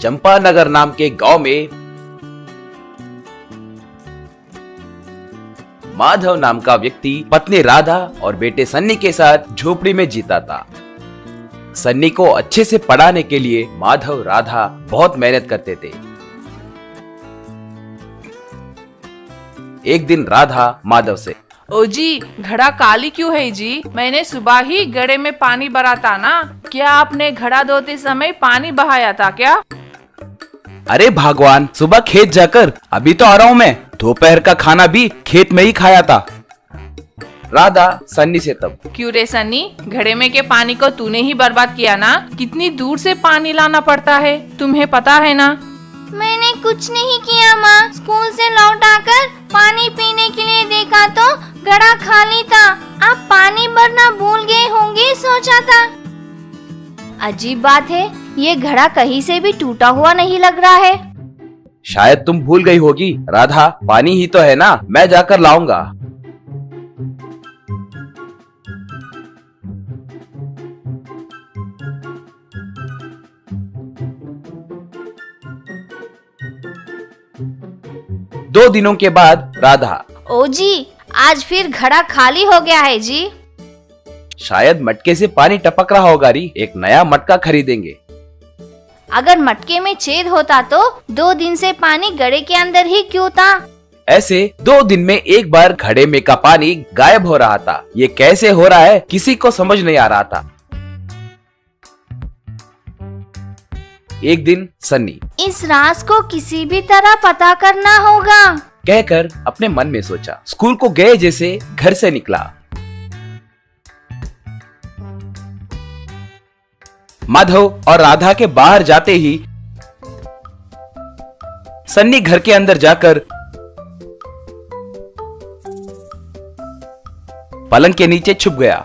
चंपानगर नाम के गांव में माधव नाम का व्यक्ति पत्नी राधा और बेटे सन्नी के साथ झोपड़ी में जीता था। सन्नी को अच्छे से पढ़ाने के लिए माधव राधा बहुत मेहनत करते थे। एक दिन राधा माधव से, ओ जी, घड़ा काली क्यों है जी? मैंने सुबह ही घड़े में पानी भरा था ना, क्या आपने घड़ा धोते समय पानी बहाया था क्या? अरे भगवान, सुबह खेत जाकर अभी तो आ रहा हूँ मैं, दोपहर का खाना भी खेत में ही खाया था। राधा सन्नी से तब, क्यों रे सन्नी, घड़े में के पानी को तूने ही बर्बाद किया ना? कितनी दूर से पानी लाना पड़ता है, तुम्हें पता है ना? मैंने कुछ नहीं किया माँ, स्कूल से लौट आकर पानी पीने के लिए देखा तो घड़ा खाली था। आप पानी भरना भूल गए होंगे सोचा था। अजीब बात है, ये घड़ा कहीं से भी टूटा हुआ नहीं लग रहा है। शायद तुम भूल गई होगी राधा, पानी ही तो है ना, मैं जाकर लाऊंगा। दो दिनों के बाद राधा, ओ जी, आज फिर घड़ा खाली हो गया है जी। शायद मटके से पानी टपक रहा होगा री, एक नया मटका खरीदेंगे। अगर मटके में छेद होता तो 2 दिन से पानी घड़े के अंदर ही क्यों था? ऐसे 2 दिन में एक बार घड़े में का पानी गायब हो रहा था। ये कैसे हो रहा है किसी को समझ नहीं आ रहा था। एक दिन सन्नी, इस राज को किसी भी तरह पता करना होगा, कहकर अपने मन में सोचा। स्कूल को गए जैसे घर से निकला। माधव और राधा के बाहर जाते ही सन्नी घर के अंदर जाकर पलंग के नीचे छुप गया।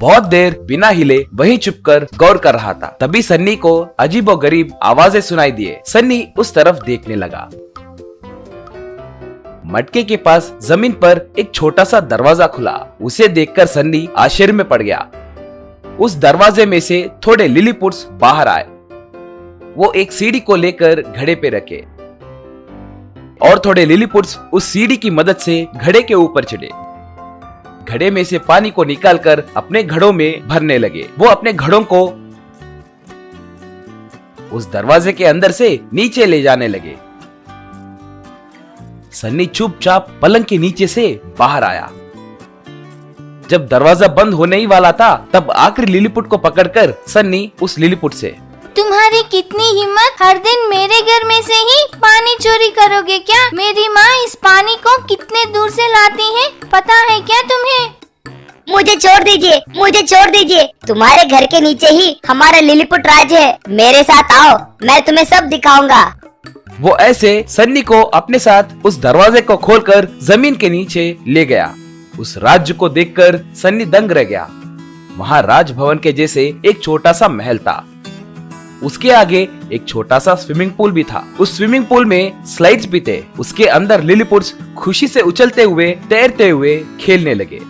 बहुत देर बिना हिले वहीं छुपकर गौर कर रहा था। तभी सन्नी को अजीबोगरीब आवाजें सुनाई दिए। सन्नी उस तरफ देखने लगा। मटके के पास जमीन पर एक छोटा सा दरवाजा खुला। उसे देखकर सन्नी आश्चर्य में पड़ गया। उस दरवाजे में से थोड़े लिलीपुट्स बाहर आए। वो एक सीढ़ी को लेकर घड़े पे रखे और थोड़े लिलीपुट्स उस सीढ़ी की मदद से घड़े के ऊपर चढ़े। घड़े में से पानी को निकालकर अपने घड़ों में भरने लगे। वो अपने घड़ों को उस दरवाजे के अंदर से नीचे ले जाने लगे। सन्नी चुपचाप पलंग के नीचे से बाहर आया। जब दरवाजा बंद होने ही वाला था, तब आखिरी लिलीपुट को पकड़कर सन्नी उस लिलीपुट से, तुम्हारी कितनी हिम्मत, हर दिन मेरे घर में से ही पानी चोरी करोगे क्या? मेरी माँ इस पानी को कितने दूर से लाती है, पता है क्या तुम्हें? मुझे छोड़ दीजिए, मुझे छोड़ दीजिए। तुम्हारे घर के नीचे ही हमारा लिलीपुट राज है। मेरे साथ आओ, मैं तुम्हें सब दिखाऊंगा। वो ऐसे सन्नी को अपने साथ उस दरवाजे को खोलकर जमीन के नीचे ले गया। उस राज्य को देखकर सन्नी दंग रह गया। वहाँ राजभवन के जैसे एक छोटा सा महल था। उसके आगे एक छोटा सा स्विमिंग पूल भी था। उस स्विमिंग पूल में स्लाइड्स भी थे। उसके अंदर लिलीपुट्स खुशी से उछलते हुए, तैरते हुए खेलने लगे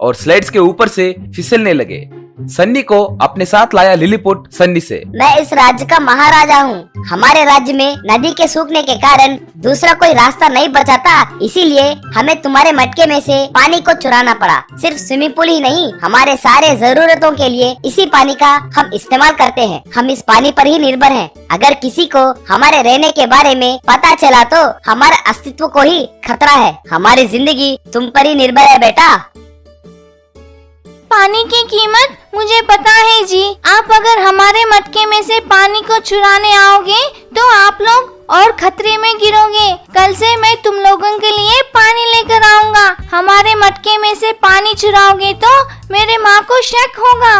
और स्लाइड्स के ऊपर से फिसलने लगे। सन्नी को अपने साथ लाया लिलीपुट सन्नी से, मैं इस राज्य का महाराजा हूँ। हमारे राज्य में नदी के सूखने के कारण दूसरा कोई रास्ता नहीं बचा था, इसीलिए हमें तुम्हारे मटके में से पानी को चुराना पड़ा। सिर्फ स्विमिंग पूल ही नहीं, हमारे सारे जरूरतों के लिए इसी पानी का हम इस्तेमाल करते हैं। हम इस पानी पर ही निर्भर हैं। अगर किसी को हमारे रहने के बारे में पता चला तो हमारे अस्तित्व को ही खतरा है। हमारी जिंदगी तुम पर ही निर्भर है बेटा। पानी की कीमत मुझे पता है जी। आप अगर हमारे मटके में से पानी को चुराने आओगे तो आप लोग और खतरे में गिरोगे। कल से मैं तुम लोगों के लिए पानी लेकर आऊंगा। हमारे मटके में से पानी चुराओगे तो मेरे माँ को शक होगा।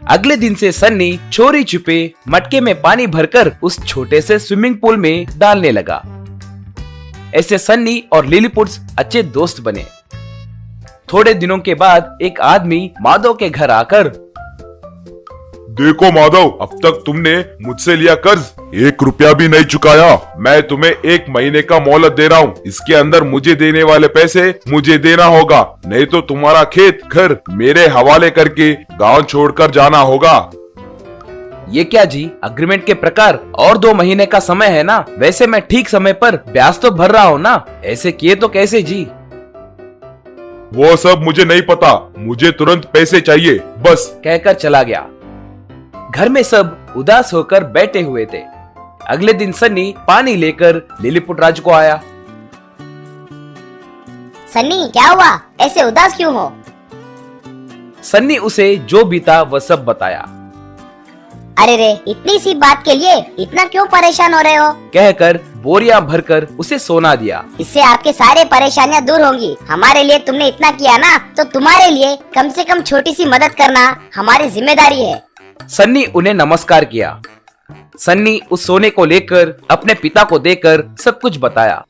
अगले दिन से सन्नी चोरी छुपे मटके में पानी भरकर उस छोटे से स्विमिंग पूल में डालने लगा। ऐसे सन्नी और लिलीपुट्स अच्छे दोस्त बने। थोड़े दिनों के बाद एक आदमी माधव के घर आकर, देखो माधव, अब तक तुमने मुझसे लिया कर्ज 1 रुपया भी नहीं चुकाया। मैं तुम्हें 1 महीने का मोहलत दे रहा हूँ। इसके अंदर मुझे देने वाले पैसे मुझे देना होगा, नहीं तो तुम्हारा खेत घर मेरे हवाले करके गांव छोड़कर जाना होगा। ये क्या जी, अग्रीमेंट के प्रकार और 2 महीने का समय है ना। वैसे मैं ठीक समय पर ब्याज तो भर रहा हूँ ना, ऐसे किए तो कैसे जी। वो सब मुझे नहीं पता, मुझे तुरंत पैसे चाहिए बस। कहकर चला गया। घर में सब उदास होकर बैठे हुए थे। अगले दिन सन्नी पानी लेकर लिलीपुट राज्य को आया। सन्नी क्या हुआ, ऐसे उदास क्यों हो? सन्नी उसे जो बीता वह सब बताया। अरे रे, इतनी सी बात के लिए इतना क्यों परेशान हो रहे हो? कहकर बोरियां भरकर उसे सोना दिया। इससे आपके सारे परेशानियां दूर होंगी। हमारे लिए तुमने इतना किया ना, तो तुम्हारे लिए कम से कम छोटी सी मदद करना हमारी जिम्मेदारी है। सन्नी उन्हें नमस्कार किया। सन्नी उस सोने को लेकर अपने पिता को देकर सब कुछ बताया।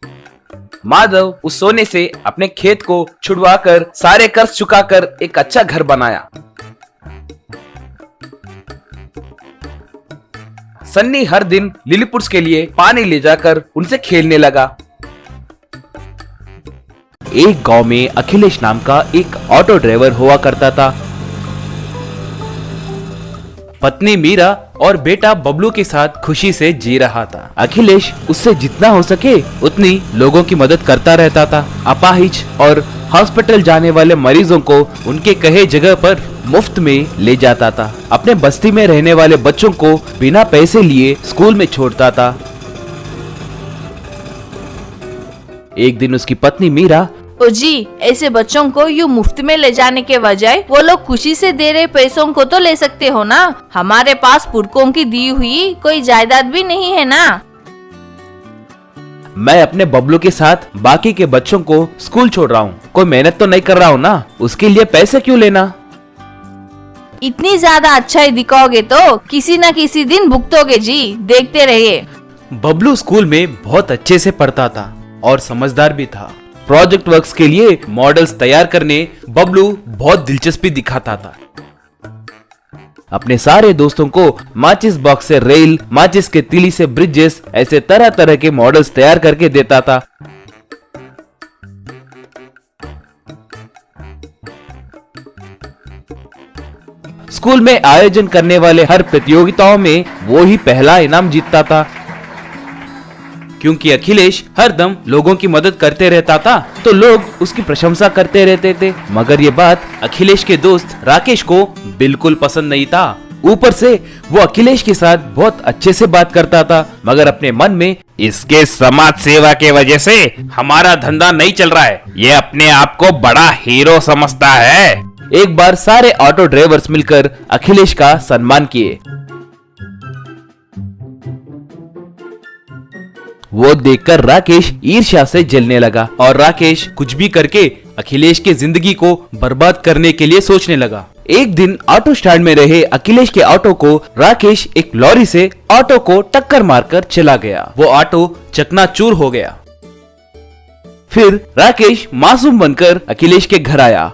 माधव उस सोने से अपने खेत को छुड़वाकर सारे कर्ज चुकाकर एक अच्छा घर बनाया। सन्नी हर दिन लिलीपुट्स के लिए पानी ले जाकर उनसे खेलने लगा। एक गांव में अखिलेश नाम का एक ऑटो ड्राइवर हुआ करता था। पत्नी मीरा और बेटा बबलू के साथ खुशी से जी रहा था। अखिलेश उससे जितना हो सके उतनी लोगों की मदद करता रहता था। अपाहिज और हॉस्पिटल जाने वाले मरीजों को उनके कहे जगह पर मुफ्त में ले जाता था। अपने बस्ती में रहने वाले बच्चों को बिना पैसे लिए स्कूल में छोड़ता था। एक दिन उसकी पत्नी मीरा, ओ जी, ऐसे बच्चों को यूँ मुफ्त में ले जाने के बजाय वो लोग खुशी से दे रहे पैसों को तो ले सकते हो ना। हमारे पास पुरखों की दी हुई कोई जायदाद भी नहीं है ना। मैं अपने बबलू के साथ बाकी के बच्चों को स्कूल छोड़ रहा हूँ, कोई मेहनत तो नहीं कर रहा हूँ ना, उसके लिए पैसे क्यों लेना। इतनी ज्यादा अच्छाई दिखाओगे तो किसी न किसी दिन भुगतोगे जी, देखते रहिए। बबलू स्कूल में बहुत अच्छे से पढ़ता था और समझदार भी था। प्रोजेक्ट वर्क्स के लिए मॉडल्स तैयार करने बबलू बहुत दिलचस्पी दिखाता था। अपने सारे दोस्तों को माचिस बॉक्स से रेल, माचिस के तीली से ब्रिजेस, ऐसे तरह तरह के मॉडल्स तैयार करके देता था। स्कूल में आयोजन करने वाले हर प्रतियोगिताओं में वो ही पहला इनाम जीतता था। क्योंकि अखिलेश हरदम लोगों की मदद करते रहता था तो लोग उसकी प्रशंसा करते रहते थे। मगर ये बात अखिलेश के दोस्त राकेश को बिल्कुल पसंद नहीं था। ऊपर से वो अखिलेश के साथ बहुत अच्छे से बात करता था, मगर अपने मन में इसके समाज सेवा के वजह से हमारा धंधा नहीं चल रहा है, ये अपने आप को बड़ा हीरो समझता है। एक बार सारे ऑटो ड्राइवर्स मिलकर अखिलेश का सम्मान किए। वो देखकर राकेश ईर्ष्या से जलने लगा और राकेश कुछ भी करके अखिलेश की जिंदगी को बर्बाद करने के लिए सोचने लगा। एक दिन ऑटो स्टैंड में रहे अखिलेश के ऑटो को राकेश एक लॉरी से ऑटो को टक्कर मारकर चला गया। वो ऑटो चकनाचूर हो गया। फिर राकेश मासूम बनकर अखिलेश के घर आया।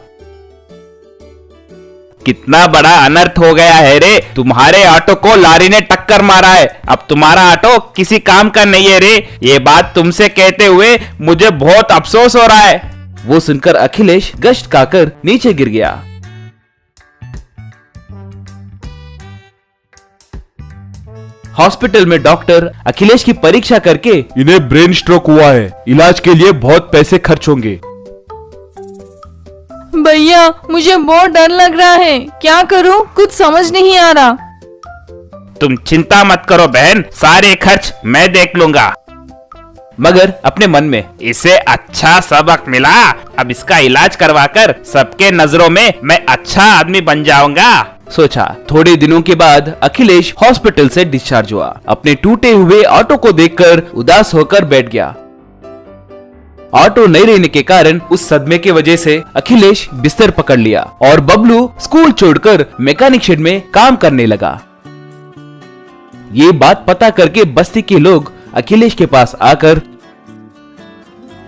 कितना बड़ा अनर्थ हो गया है रे, तुम्हारे ऑटो को लॉरी ने टक्कर मारा है, अब तुम्हारा ऑटो किसी काम का नहीं है रे। ये बात तुमसे कहते हुए मुझे बहुत अफसोस हो रहा है। वो सुनकर अखिलेश गश्त खाकर नीचे गिर गया। हॉस्पिटल में डॉक्टर अखिलेश की परीक्षा करके, इन्हें ब्रेन स्ट्रोक हुआ है, इलाज के लिए बहुत पैसे खर्च होंगे। भैया मुझे बहुत डर लग रहा है, क्या करूं, कुछ समझ नहीं आ रहा। तुम चिंता मत करो बहन, सारे खर्च मैं देख लूंगा। मगर अपने मन में इसे अच्छा सबक मिला, अब इसका इलाज करवाकर सबके नजरों में मैं अच्छा आदमी बन जाऊंगा, सोचा। थोड़े दिनों के बाद अखिलेश हॉस्पिटल से डिस्चार्ज हुआ। अपने टूटे हुए ऑटो को देखकर उदास होकर बैठ गया। ऑटो नहीं रहने के कारण उस सदमे के वजह से अखिलेश बिस्तर पकड़ लिया और बबलू स्कूल छोड़कर मैकेनिक शेड में काम करने लगा। ये बात पता करके बस्ती के लोग अखिलेश के पास आकर,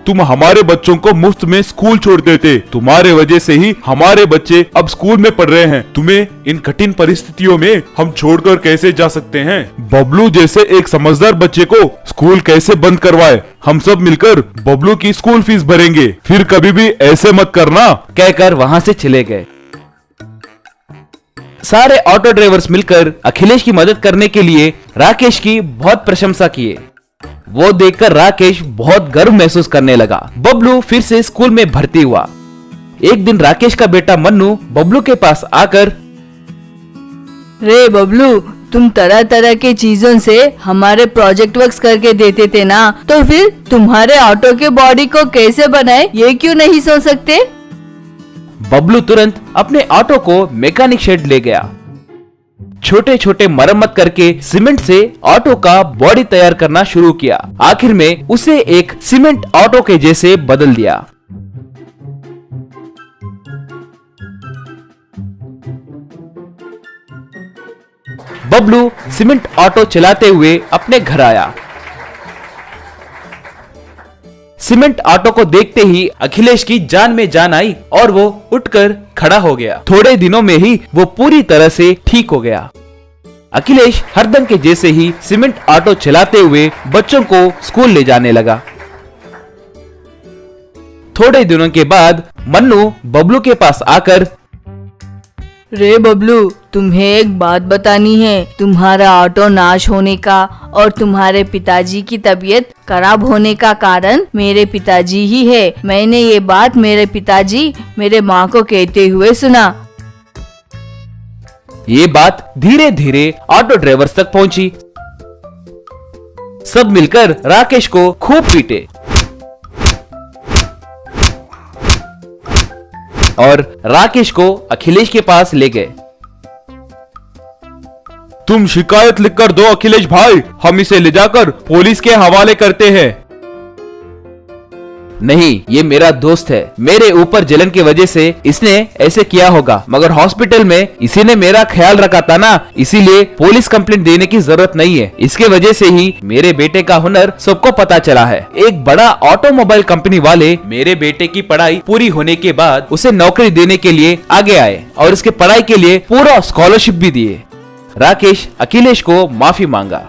तुम हमारे बच्चों को मुफ्त में स्कूल छोड़ देते, तुम्हारे वजह से ही हमारे बच्चे अब स्कूल में पढ़ रहे हैं, तुम्हें इन कठिन परिस्थितियों में हम छोड़कर कैसे जा सकते हैं। बबलू जैसे एक समझदार बच्चे को स्कूल कैसे बंद करवाए, हम सब मिलकर बबलू की स्कूल फीस भरेंगे, फिर कभी भी ऐसे मत करना, कहकर वहां से चले गए। सारे ऑटो ड्राइवर्स मिलकर अखिलेश की मदद करने के लिए राकेश की बहुत प्रशंसा किए। वो देखकर राकेश बहुत गर्व महसूस करने लगा। बबलू फिर से स्कूल में भर्ती हुआ। एक दिन राकेश का बेटा मन्नू बबलू के पास आकर, रे बबलू, तुम तरह तरह के चीजों से हमारे प्रोजेक्ट वर्क्स करके देते थे ना, तो फिर तुम्हारे ऑटो के बॉडी को कैसे बनाए ये क्यों नहीं सोच सकते? बबलू तुरंत अपने ऑटो को मैकेनिक शेड ले गया। छोटे छोटे मरम्मत करके सीमेंट से ऑटो का बॉडी तैयार करना शुरू किया। आखिर में उसे एक सीमेंट ऑटो के जैसे बदल दिया। बबलू सीमेंट ऑटो चलाते हुए अपने घर आया। सीमेंट ऑटो को देखते ही अखिलेश की जान में जान आई और वो उठकर खड़ा हो गया। थोड़े दिनों में ही वो पूरी तरह से ठीक हो गया। अखिलेश हरदम के जैसे ही सीमेंट ऑटो चलाते हुए बच्चों को स्कूल ले जाने लगा। थोड़े दिनों के बाद मन्नू बबलू के पास आकर, रे बबलू, तुम्हें एक बात बतानी है। तुम्हारा ऑटो नाश होने का और तुम्हारे पिताजी की तबीयत खराब होने का कारण मेरे पिताजी ही है। मैंने ये बात मेरे पिताजी मेरे माँ को कहते हुए सुना। ये बात धीरे धीरे ऑटो ड्राइवर्स तक पहुंची। सब मिलकर राकेश को खूब पीटे और राकेश को अखिलेश के पास ले गए। तुम शिकायत लिखकर दो अखिलेश भाई, हम इसे ले जाकर पुलिस के हवाले करते हैं। नहीं, ये मेरा दोस्त है। मेरे ऊपर जलन की वजह से इसने ऐसे किया होगा, मगर हॉस्पिटल में इसी ने मेरा ख्याल रखा था ना, इसीलिए पुलिस कंप्लेंट देने की जरूरत नहीं है। इसके वजह से ही मेरे बेटे का हुनर सबको पता चला है। एक बड़ा ऑटोमोबाइल कंपनी वाले मेरे बेटे की पढ़ाई पूरी होने के बाद उसे नौकरी देने के लिए आगे आए और इसके पढ़ाई के लिए पूरा स्कॉलरशिप भी दिए। राकेश अखिलेश को माफी मांगा।